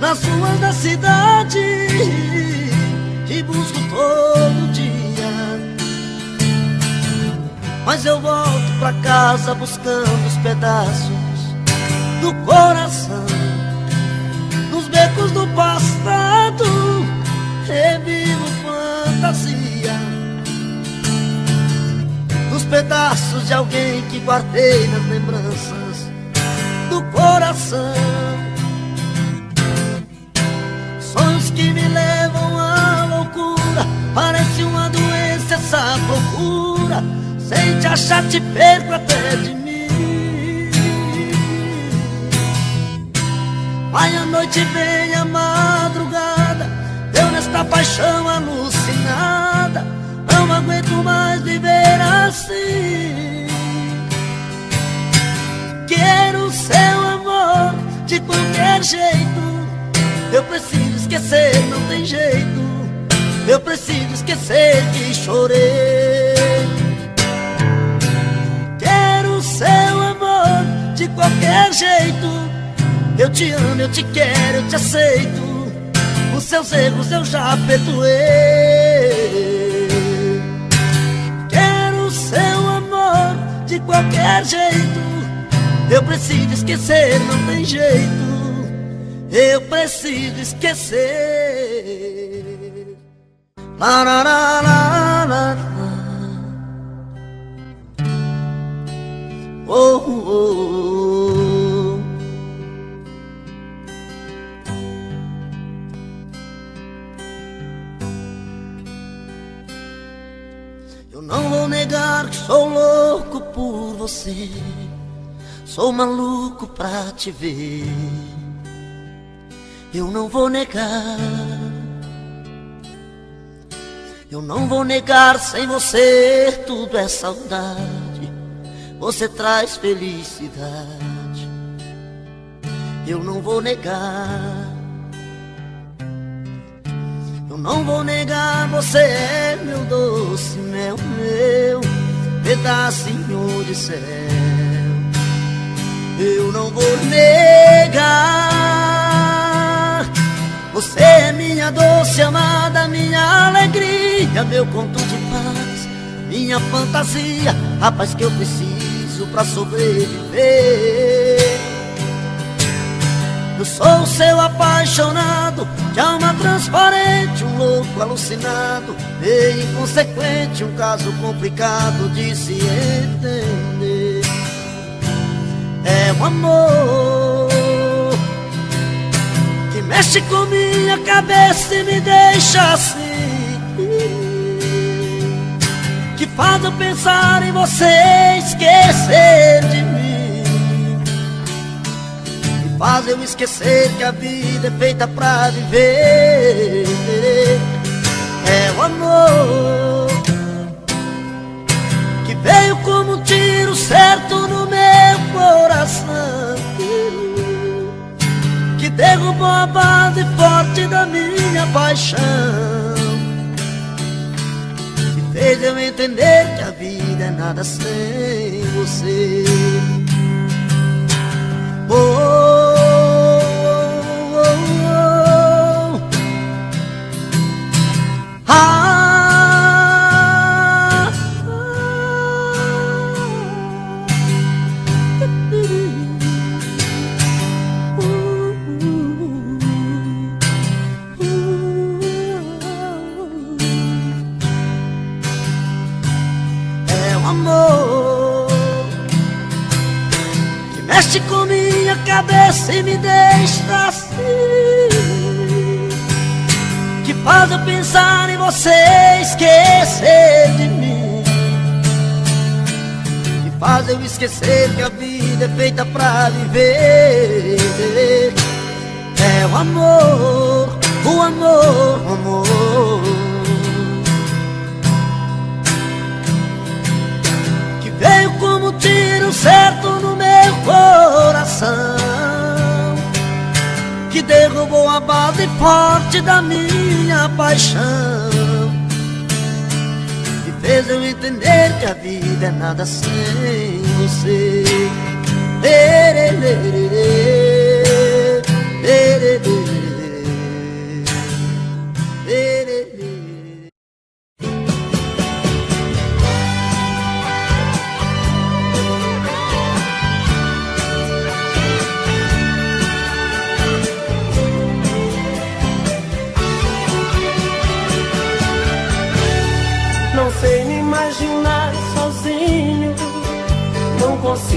nas ruas da cidade te busco todo dia. Mas eu volto pra casa buscando os pedaços do coração. Nos becos do passado revivo fantasia, nos pedaços de alguém que guardei nas lembranças do coração. Sonhos que me levam à loucura, parece uma doença essa procura. Sem te achar te perco até de mim. Vai a noite, vem a madrugada, eu nesta paixão alucinada não aguento mais viver assim. Quero seu amor de qualquer jeito, eu preciso esquecer, não tem jeito. Eu preciso esquecer que chorei. Quero seu amor de qualquer jeito, eu te amo, eu te quero, eu te aceito. Os seus erros eu já perdoei. Quero seu amor de qualquer jeito, eu preciso esquecer, não tem jeito. Eu preciso esquecer. La la la la la. Oh, oh, oh. Eu não vou negar que sou louco por você, sou maluco pra te ver. Eu não vou negar, eu não vou negar, sem você tudo é saudade, você traz felicidade. Eu não vou negar, eu não vou negar, você é meu doce mel, meu pedacinho de céu. Eu não vou negar, você é minha doce amada, minha alegria, meu conto de paz, minha fantasia, a paz que eu preciso pra sobreviver. Eu sou o seu apaixonado, de alma transparente, um louco alucinado, meio inconsequente, um caso complicado de se entender. É um amor que mexe com minha cabeça e me deixa assim, que faz eu pensar em você, esquecer de mim, que faz eu esquecer que a vida é feita pra viver. É um amor que veio como um tiro certo no meu coração, que derrubou a base forte da minha paixão, que fez eu entender que a vida é nada sem você. Oh, oh, oh, oh. Ah, amor que mexe com minha cabeça e me deixa assim, que faz eu pensar em você, esquecer de mim, que faz eu esquecer que a vida é feita pra viver. É o amor, o amor, o amor veio como um tiro certo no meu coração, que derrubou a base forte da minha paixão, que fez eu entender que a vida é nada sem você. Lê, lê, lê, lê, lê, lê, lê, lê.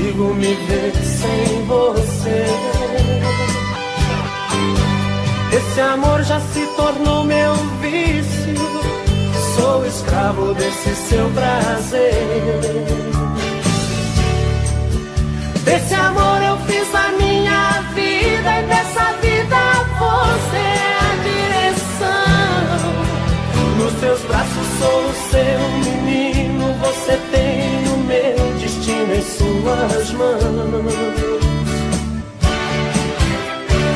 consigo me ver sem você. Esse amor já se tornou meu vício, sou escravo desse seu prazer. Desse amor eu fiz a minha vida, e dessa vida você é a direção. Nos seus braços sou o seu menino, você tem o meu destino em suas mãos.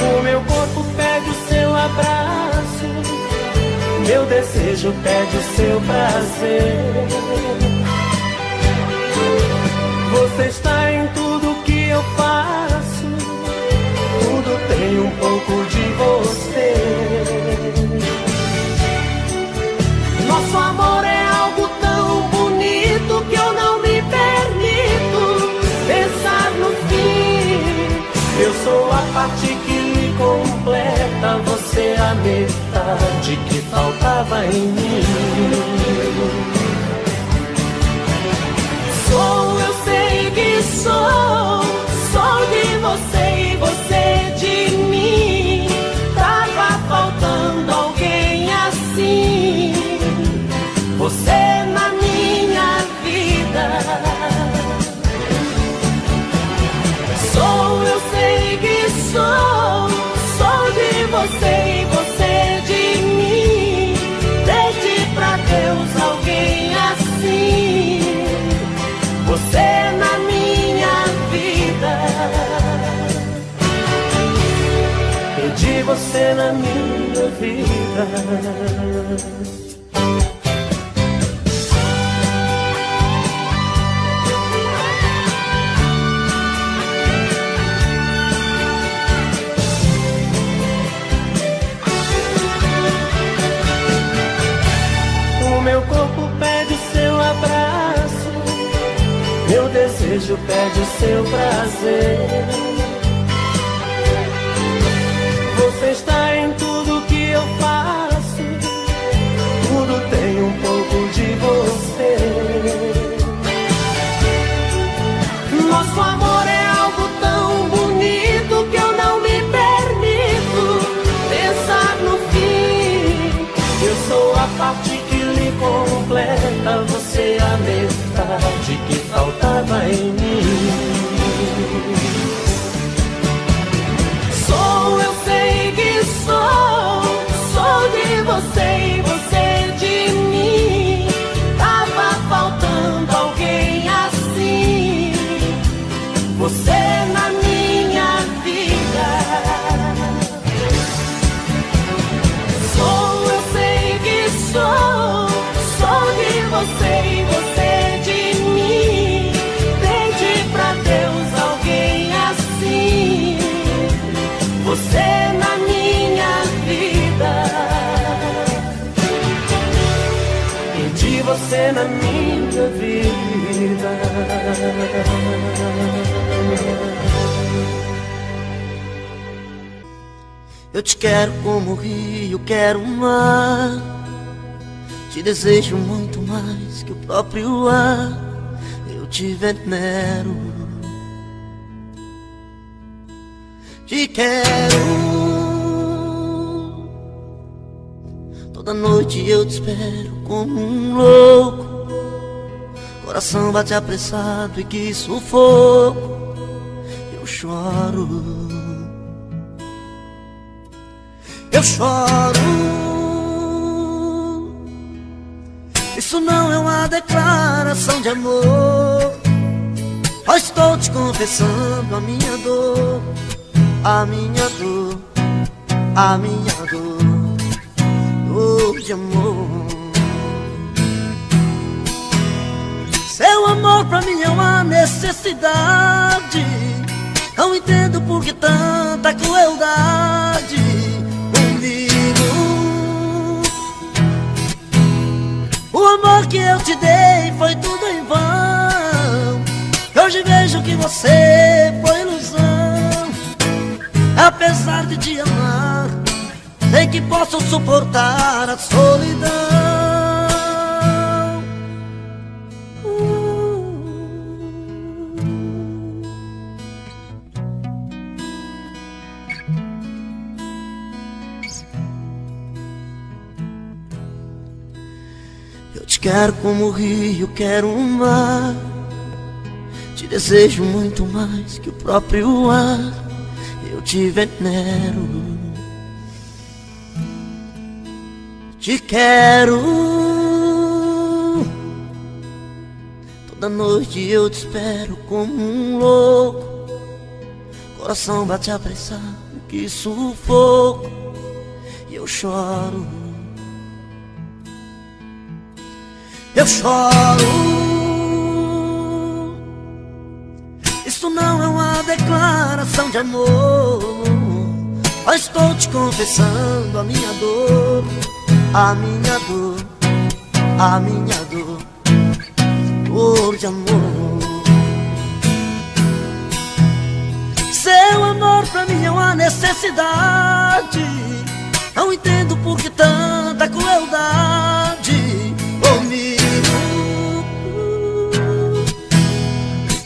O meu corpo pede o seu abraço, meu desejo pede o seu prazer. Você está em tudo que eu faço, tudo tem um pouco de você. Nosso amor é algo tão bonito que eu não me permito pensar no fim. Eu sou a parte que lhe completa, você a metade que faltava em mim. Eu sei que sou de você e você de mim. Tava faltando alguém assim, você na minha vida. Eu sei que sou de você e você de mim. Pedi pra Deus alguém assim, você na minha vida. Pedi você na minha vida. O meu corpo pede o seu abraço, meu desejo pede o seu prazer. Você está em tudo que eu faço, tudo tem um pouco de você. Nosso amor é algo tão bonito que eu não me permito pensar no fim. Eu sou a parte que lhe completa, você a metade que faltava em mim. Eu sei que sou de você e você de mim. Tava faltando alguém assim, você na minha vida. Eu sei que sou de você e você de mim. Pedi pra Deus alguém assim, você na minha vida. Pedi você na minha vida. Eu te quero como o rio quero o mar, te desejo muito mais que o próprio ar. Eu te venero, te quero. Toda noite eu te espero como um louco, coração bate apressado e que sufoco. Eu choro, eu choro. Isso não é uma declaração de amor, eu estou te confessando a minha dor, a minha dor, a minha dor, dor de amor. Seu amor pra mim é uma necessidade, não entendo por que tanta crueldade comigo. O amor que eu te dei foi tudo em vão, hoje vejo que você foi ilusão. Apesar de te amar, sei que posso suportar a solidão. te quero como o rio, quero o mar. Te desejo muito mais que o próprio ar. Eu te venero. Te quero. Toda noite eu te espero como um louco. Coração bate apressado, que sufoco. E eu choro. Eu choro. Isso não é uma declaração de amor. Eu estou te confessando a minha dor. A minha dor. A minha dor. Dor de amor. Seu amor pra mim é uma necessidade. Não entendo por que tanta crueldade comigo.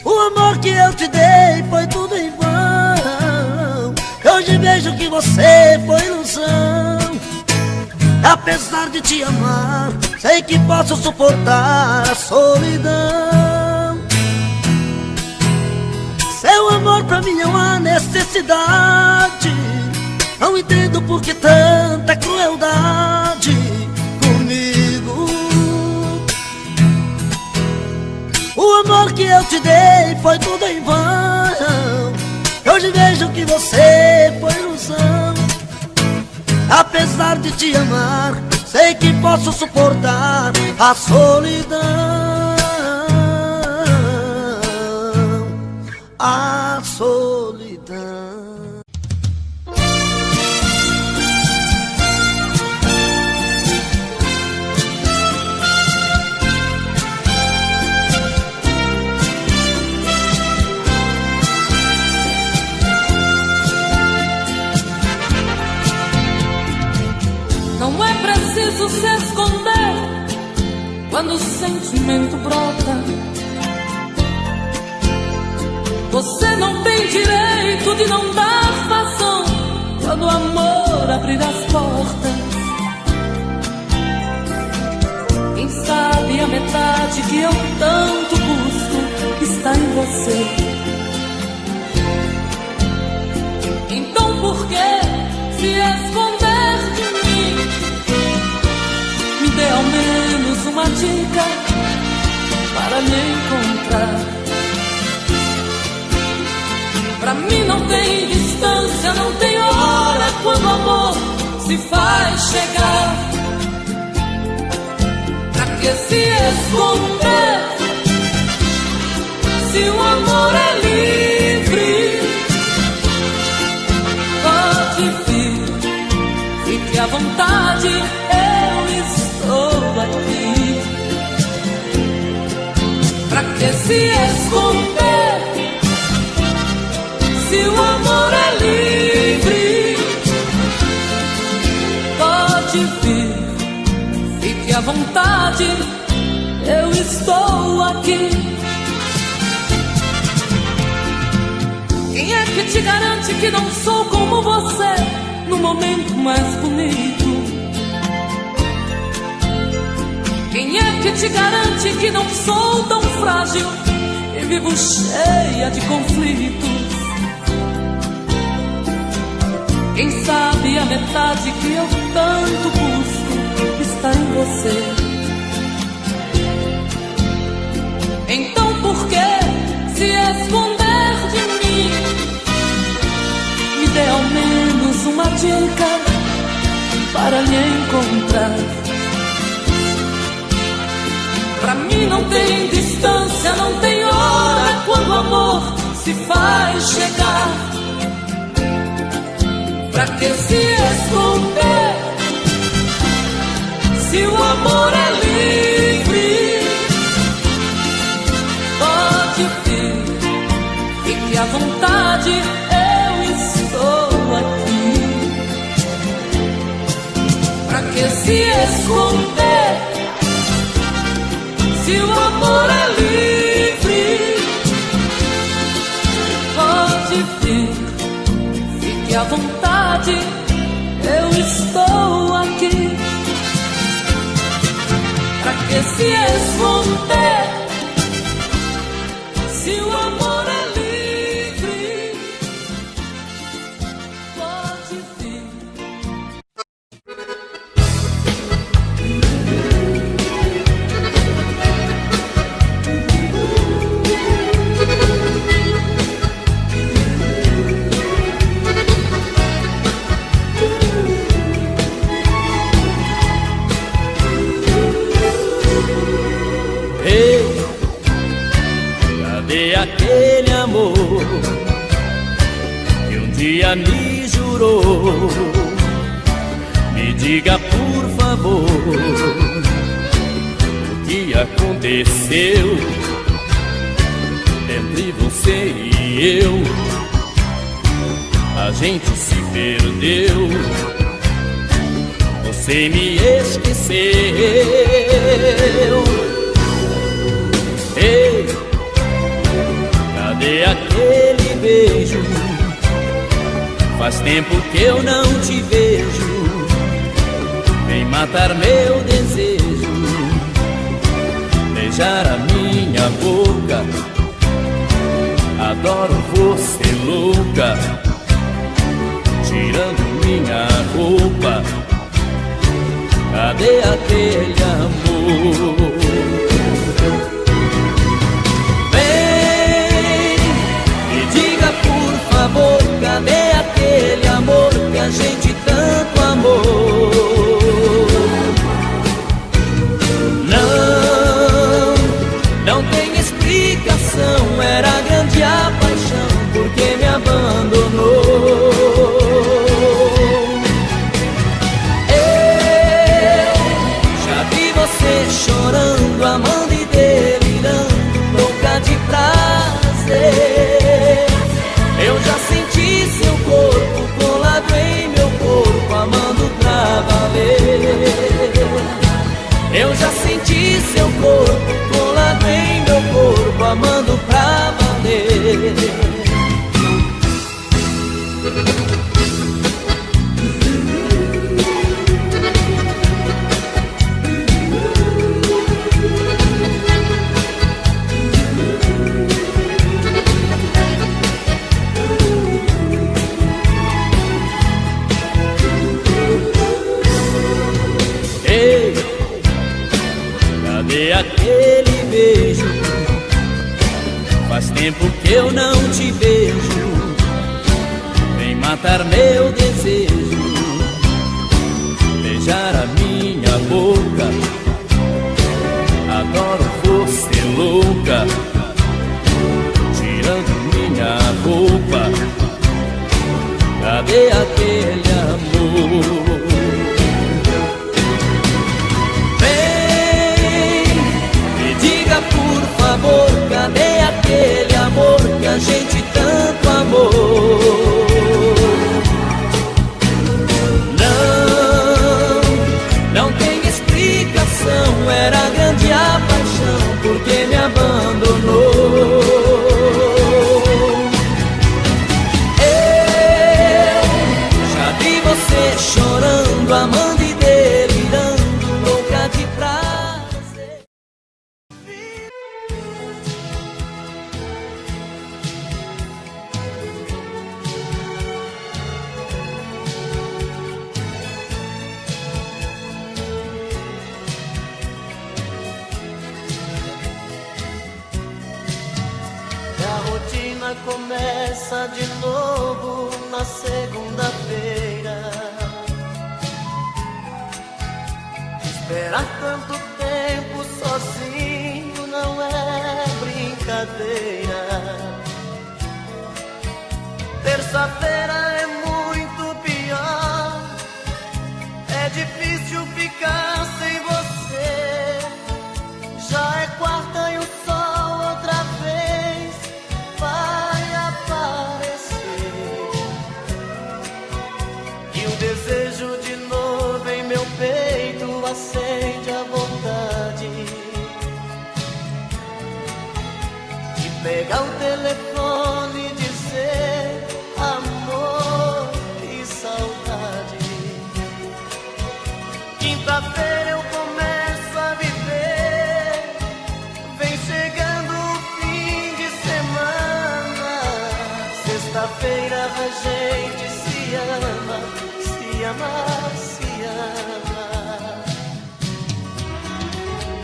O amor que eu te dei foi tudo em vão. Hoje vejo que você foi ilusão. Apesar de te amar, sei que posso suportar a solidão. Seu amor pra mim é uma necessidade. Não entendo por que tanta crueldade comigo. O amor que eu te dei foi tudo em vão. Hoje vejo que você foi ilusão. Apesar de te amar, sei que posso suportar a solidão. A solidão. Não é preciso se esconder quando o sentimento brota. Você não tem direito de não dar vazão quando o amor abrir as portas. Quem sabe a metade que eu tanto busco está em você. Então por que se esconder de mim? Me dê ao menos uma dica para me encontrar. Pra mim não tem distância, não tem hora quando o amor se faz chegar. Pra que se esconder se o amor é livre? Pode vir, fique à vontade, eu estou aqui. Pra que se esconder se o amor é livre? Pode vir, fique à vontade, eu estou aqui. Quem é que te garante que não sou como você no momento mais bonito? Quem é que te garante que não sou tão frágil e vivo cheia de conflitos? Quem sabe a metade que eu tanto busco está em você. Então por que se esconder de mim? Me dê ao menos uma dica para me encontrar. Pra mim não tem distância, não tem hora quando o amor se faz chegar. Pra que se esconder se o amor é livre? Pode vir, fique à vontade, eu estou aqui. Pra que se esconder se o amor é livre? Pode vir, fique à vontade, eu estou aqui. Pra que que se esconder. Se o amor é livre, pode vir. Ei, cadê aquele amor que um dia me jurou? Me diga por favor o que aconteceu entre você e eu. A gente se perdeu, você me esqueceu. Ei, cadê aquele beijo? Faz tempo que eu não te vejo. Vem matar meu desejo, beijar a minha boca. Adoro você louca, tirando minha roupa. Cadê aquele amor? Cadê aquele amor que a gente tanto amou? Não tem explicação. Era grande a paixão, porque me abandonou. Eu já vi você chorando, amando e delirando, louca de prazer. Eu já senti seu corpo colado em meu corpo, amando pra valer. Eu já senti seu corpo colado em meu corpo, amando pra valer. Cadê aquele beijo? Faz tempo que eu não te vejo. Vem matar meu desejo, beijar a minha boca. Adoro você louca, tirando minha roupa. Cadê aquele amor? Por favor, cadê aquele amor que a gente tanto amou? Não tem explicação. Era grande a paixão, porque me abandonou. Eu já vi você chorando, amando e delirando, louca de prazer. Começa de novo na segunda-feira. Esperar tanto tempo sozinho não é brincadeira. Terça-feira é muito pior. É difícil ficar sem você. Já é quarta e o sol outra vez vai aparecer. E o desejo de novo em meu peito acende a vontade de pegar o telefone e dizer amor e saudade. Quinta-feira eu gente se ama, se ama, se ama.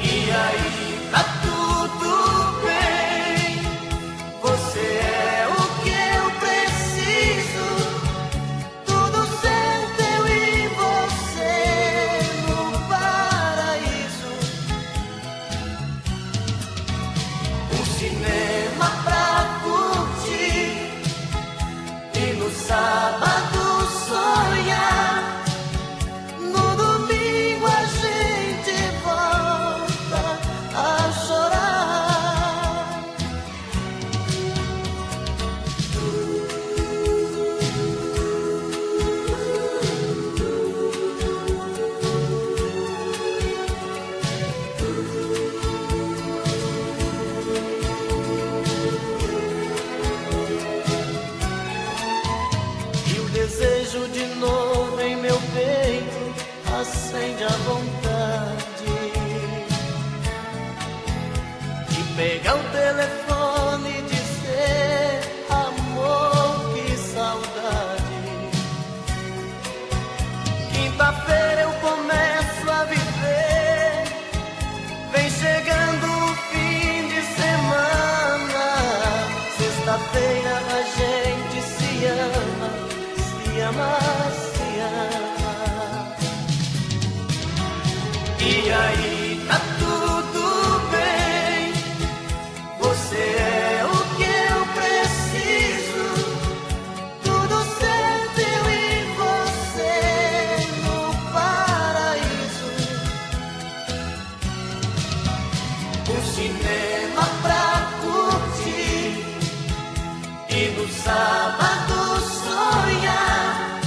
E aí tá tudo bem, você é o que eu preciso, tudo certo eu e você no paraíso. Um cinema pra curtir e no sábado sonhar, no domingo a gente volta a chorar. E o desejo de novo em meu peito acende a vontade de pegar o telefone e dizer: amor, que saudade. Quinta-feira eu começo a viver, vem chegando o fim de semana. Sexta-feira a gente se ama, se ama, se ama. E aí tá tudo bem, você é o que eu preciso, tudo certo eu e você no paraíso. Um cinema pra curtir e no sábado sonhar,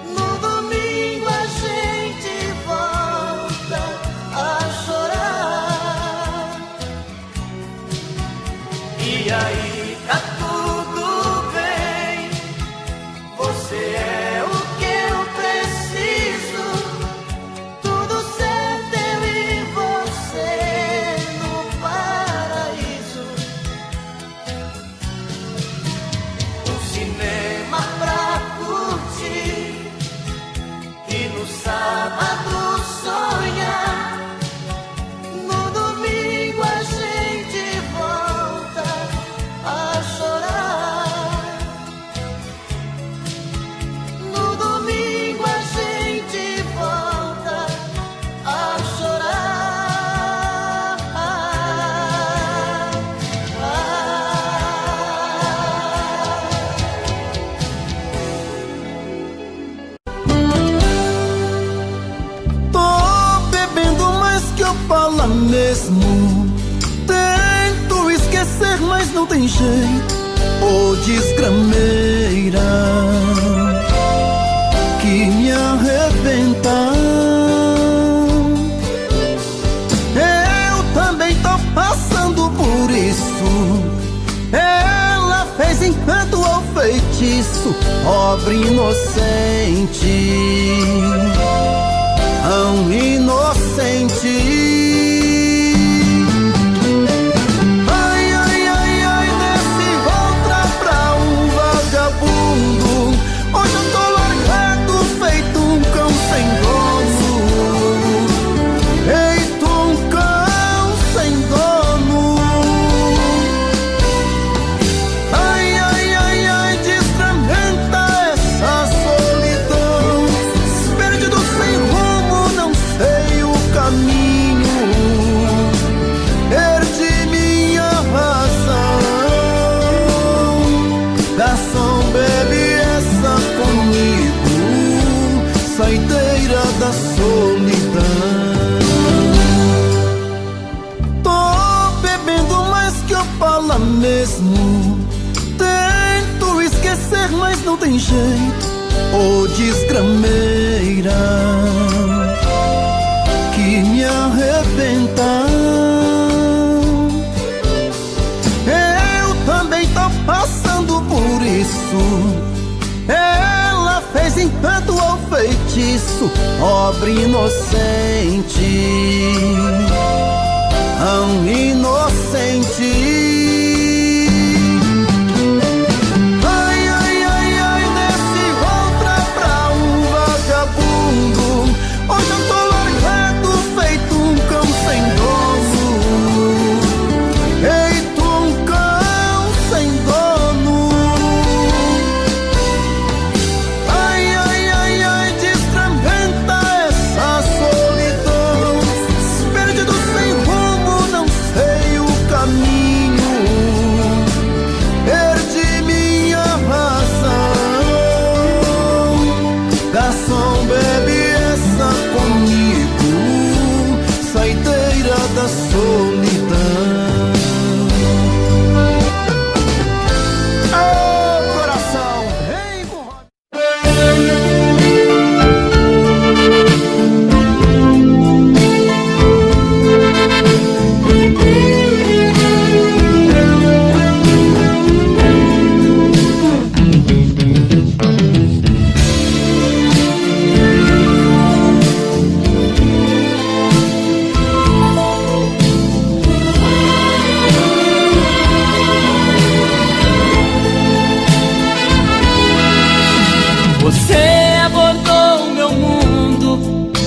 no domingo a gente volta a chorar. E aí tá tudo bem, você é o que eu preciso, tudo certo eu e você no paraíso. Um cinema pra curtir e no sábado sonhar, no domingo a gente volta a chorar. No domingo a gente volta a chorar. Tô bebendo mais que eu falo mesmo. Tento esquecer, mas não tem jeito. Ô desgrameira que me arrebenta. Eu também tô passando por isso. Ela fez encanto ou feitiço, pobre inocente, tão inocente. Ai, ai, ai, ai, desse outra pra um vagabundo. Hoje eu tô largado, feito um cão sem dono. Feito um cão sem dono. Ai, ai, ai, ai, desfragmenta essa solidão. Perdido sem rumo, não sei o caminho. Perdi minha razão. Garçom, bebe essa comigo, saideira da solidão. Tô bebendo mais que eu falo mesmo. Tento esquecer, mas não tem jeito. Ô desgrameira que me arrebenta. Eu também tô passando por isso. Ela fez encanto ou feitiço, pobre inocente, tão inocente. Ai, ai, ai, ai.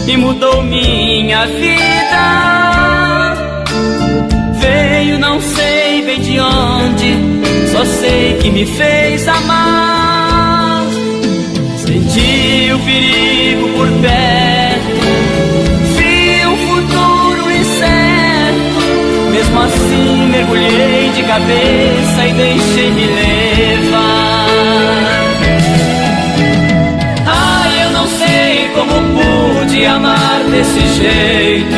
e mudou minha vida. Veio não sei bem de onde, só sei que me fez amar. Senti o perigo por perto, vi um futuro incerto. Mesmo assim mergulhei de cabeça e deixei me levar. Ai, eu não sei como pude amar desse jeito.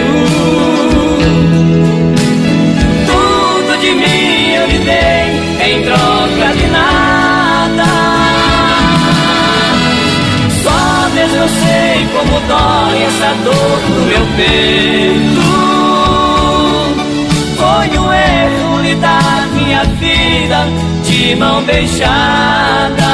Tudo de mim eu lhe dei em troca de nada. Só mesmo eu sei como dói essa dor no meu peito. Foi um erro lhe dar minha vida de mão beijada.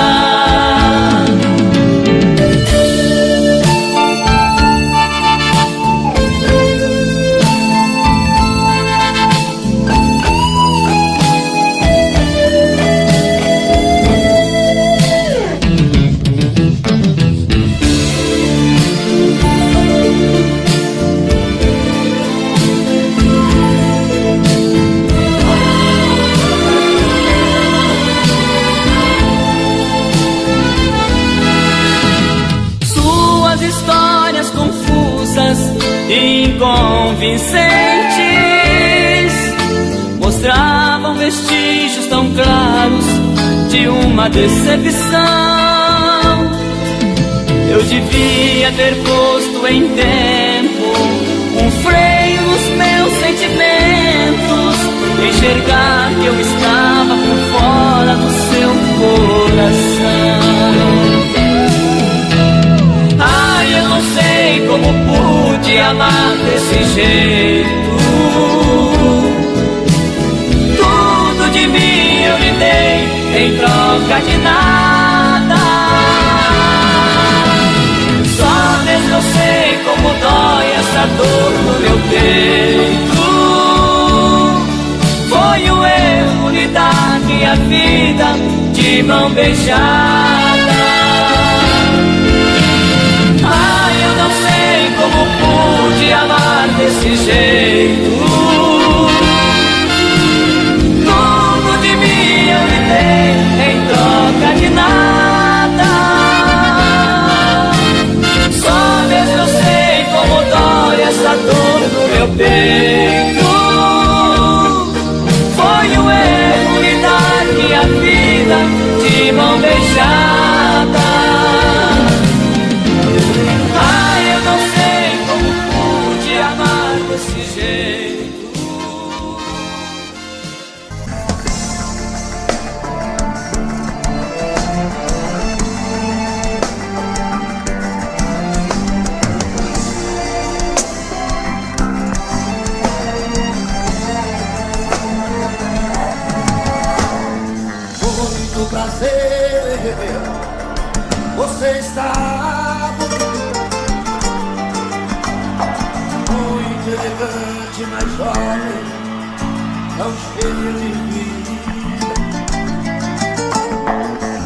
Inconvincentes mostravam vestígios tão claros de uma decepção. Eu devia ter posto em tempo um freio nos meus sentimentos, enxergar que eu estava por fora do seu coração. Ai, eu não sei como pude amar desse jeito. Tudo de mim eu lhe dei em troca de nada. Só mesmo eu sei como dói essa dor no meu peito. Foi um erro lhe dar minha vida de mão beijada. Ai, eu não sei como pude amar desse jeito. Tudo de mim eu lhe dei em troca de nada. Só mesmo eu sei como dói essa dor no meu peito. Foi um erro lhe dar minha vida de mão beijada. Desse jeito. Muito prazer, você está elegante, mais jovem, tão cheio de vida.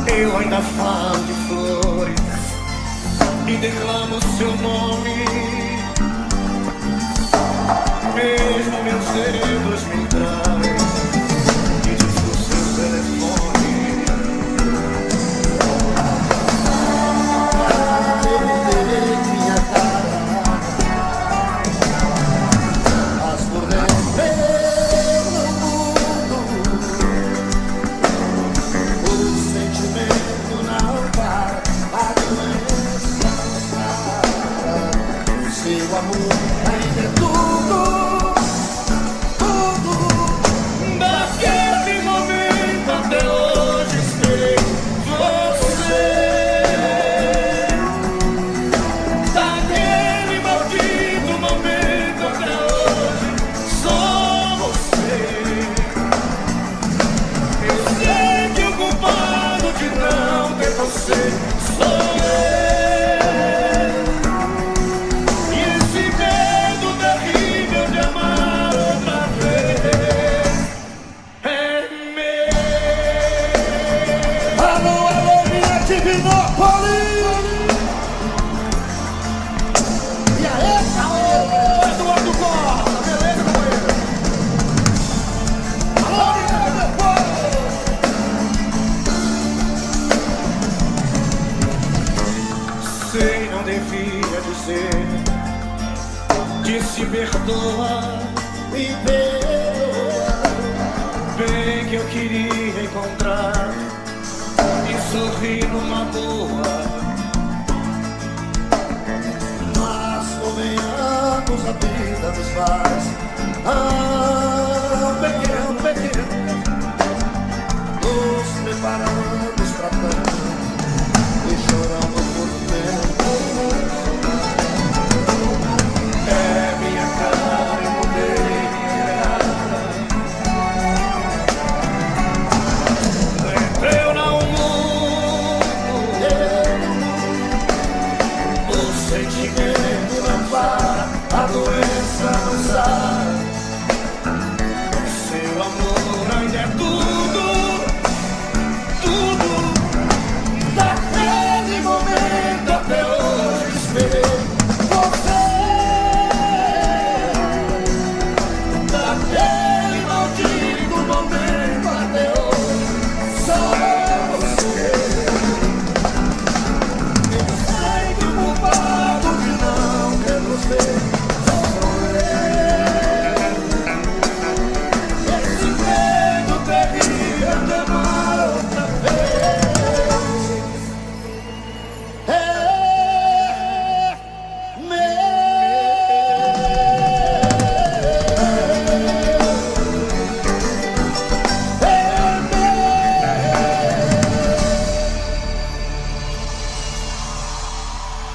Eu ainda falo de flores e declamo seu nome. Mesmo meus dedos me traem e diz o seu telefone. Eu dei minha cara ainda é tudo, tudo. Daquele momento até hoje esperei você. Daquele maldito momento até hoje só você. Eu sei que o culpado de não ter você sou eu. E aí? sei, não devia dizer. Disse perdoa, me perdoa. Bem que eu queria encontrar e sorrir numa boa. Mas convenhamos, a vida nos faz